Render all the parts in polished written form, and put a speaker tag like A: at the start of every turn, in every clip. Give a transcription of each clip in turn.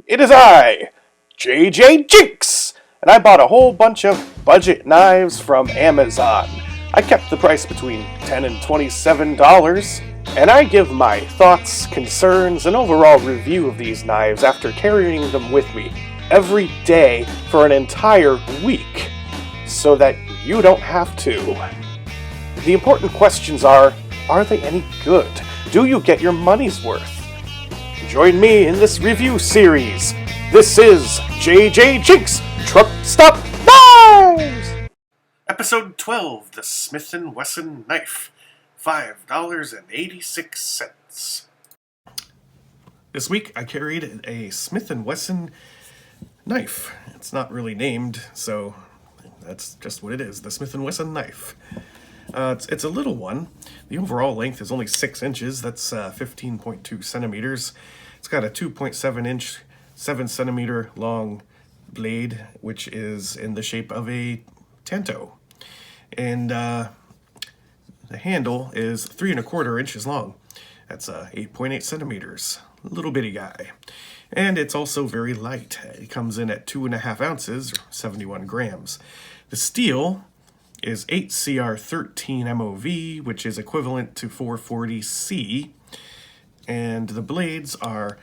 A: It is I, JJJinks, and I bought a whole bunch of budget knives from Amazon. I kept the price between $10 and $27, and I give my thoughts, concerns, and overall review of these knives after carrying them with me every day for an entire week, so that you don't have to. The important questions are they any good? Do you get your money's worth? Join me in this review series. This is JJJinks Truck Stop Knives! Episode 12, the Smith & Wesson Knife, $5.86. This week I carried a Smith & Wesson knife. It's not really named, so that's just what it is, the Smith & Wesson knife. It's a little one. The overall length is only 6 inches. That's 15.2 centimeters. It's got a 2.7 inch, 7 centimeter long blade, which is in the shape of a tanto. And the handle is 3¼ inches long. That's 8.8 centimeters. Little bitty guy. And it's also very light. It comes in at 2.5 ounces, or 71 grams. The steel is 8CR13 MOV, which is equivalent to 440C, and the blades are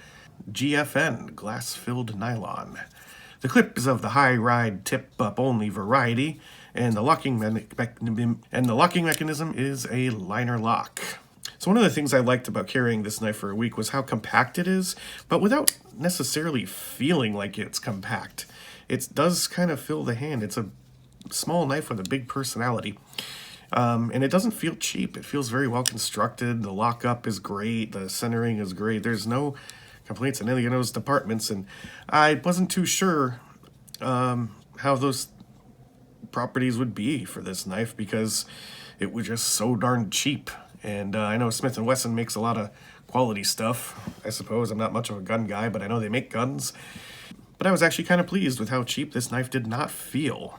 A: GFN, glass-filled nylon. The clip is of the high-ride tip-up only variety, and the locking mechanism is a liner lock. So one of the things I liked about carrying this knife for a week was how compact it is, but without necessarily feeling like it's compact. It does kind of fill the hand. It's a small knife with a big personality, and it doesn't feel cheap. It feels very well constructed. The lockup is great. The centering is great. There's no complaints in any of those departments, and I wasn't too sure how those properties would be for this knife because it was just so darn cheap. And I know Smith & Wesson makes a lot of quality stuff. I suppose I'm not much of a gun guy, but I know they make guns. But I was actually kind of pleased with how cheap this knife did not feel.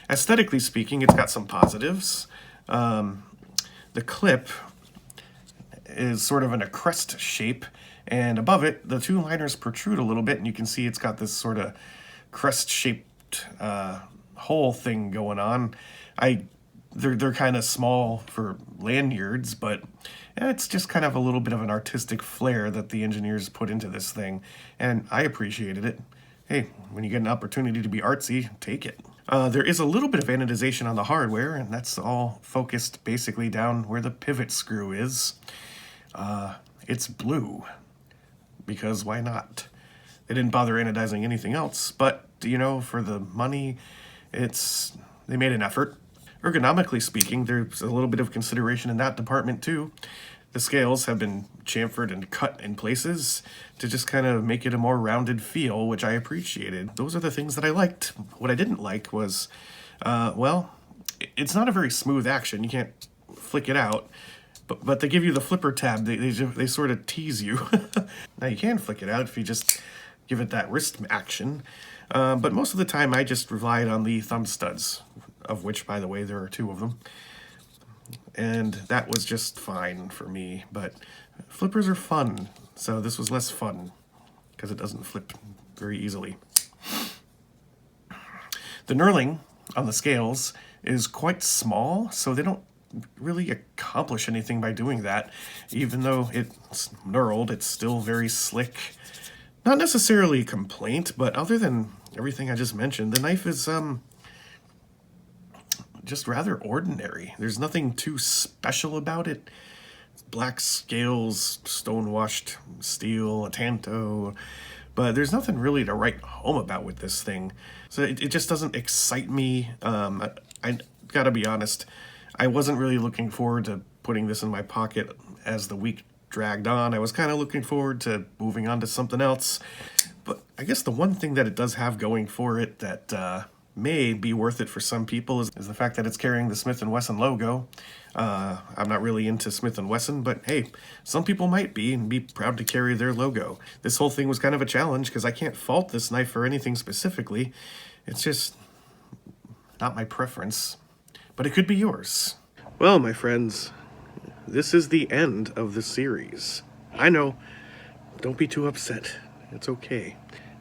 A: Aesthetically speaking, it's got some positives. The clip is sort of in a crest shape, and above it, the two liners protrude a little bit, and you can see it's got this sort of crest-shaped hole thing going on. They're kind of small for lanyards, but it's just kind of a little bit of an artistic flair that the engineers put into this thing, and I appreciated it. Hey, when you get an opportunity to be artsy, take it. There is a little bit of anodization on the hardware, and that's all focused basically down where the pivot screw is. It's blue, because why not? They didn't bother anodizing anything else, but, you know, for the money, they made an effort. Ergonomically speaking, there's a little bit of consideration in that department too. The scales have been chamfered and cut in places to just kind of make it a more rounded feel, which I appreciated. Those are the things that I liked. What I didn't like was, well, it's not a very smooth action. You can't flick it out, but they give you the flipper tab. They sort of tease you. Now you can flick it out if you just give it that wrist action, but most of the time I just relied on the thumb studs, of which, by the way, there are 2 of them. And that was just fine for me, but flippers are fun, so this was less fun because it doesn't flip very easily. The knurling on the scales is quite small, so they don't really accomplish anything by doing that. Even though it's knurled, it's still very slick. Not necessarily a complaint, but other than everything I just mentioned, the knife is just rather ordinary. There's nothing too special about it. Black scales, stone-washed steel, a tanto, but there's nothing really to write home about with this thing. So it just doesn't excite me. I gotta be honest, I wasn't really looking forward to putting this in my pocket as the week dragged on. I was kind of looking forward to moving on to something else. But I guess the one thing that it does have going for it that may be worth it for some people is the fact that it's carrying the Smith & Wesson logo. I'm not really into Smith & Wesson, but hey, some people might be and be proud to carry their logo. This whole thing was kind of a challenge because I can't fault this knife for anything specifically. It's just not my preference, but it could be yours. Well, my friends, this is the end of the series. I know, don't be too upset. It's okay.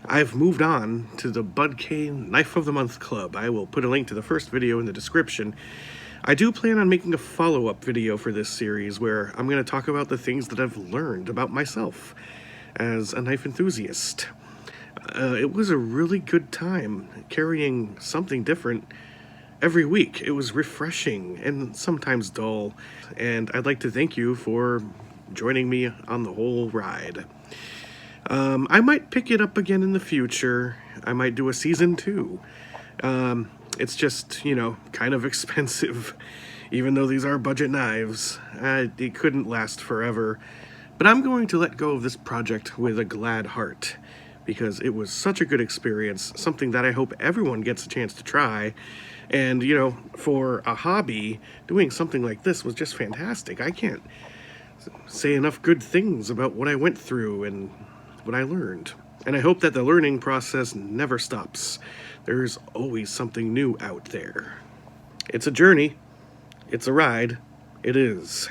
A: I've moved on to the Bud K Knife of the Month Club. I will put a link to the first video in the description. I do plan on making a follow-up video for this series where I'm going to talk about the things that I've learned about myself as a knife enthusiast. It was a really good time carrying something different every week. It was refreshing and sometimes dull, and I'd like to thank you for joining me on the whole ride. I might pick it up again in the future. I might do a season 2. It's just, kind of expensive, even though these are budget knives. It couldn't last forever. But I'm going to let go of this project with a glad heart, because it was such a good experience, something that I hope everyone gets a chance to try. And, for a hobby, doing something like this was just fantastic. I can't say enough good things about what I went through and what I learned. And I hope that the learning process never stops. There's always something new out there. It's a journey. It's a ride. It is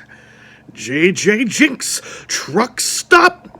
A: JJJinks Truck Stop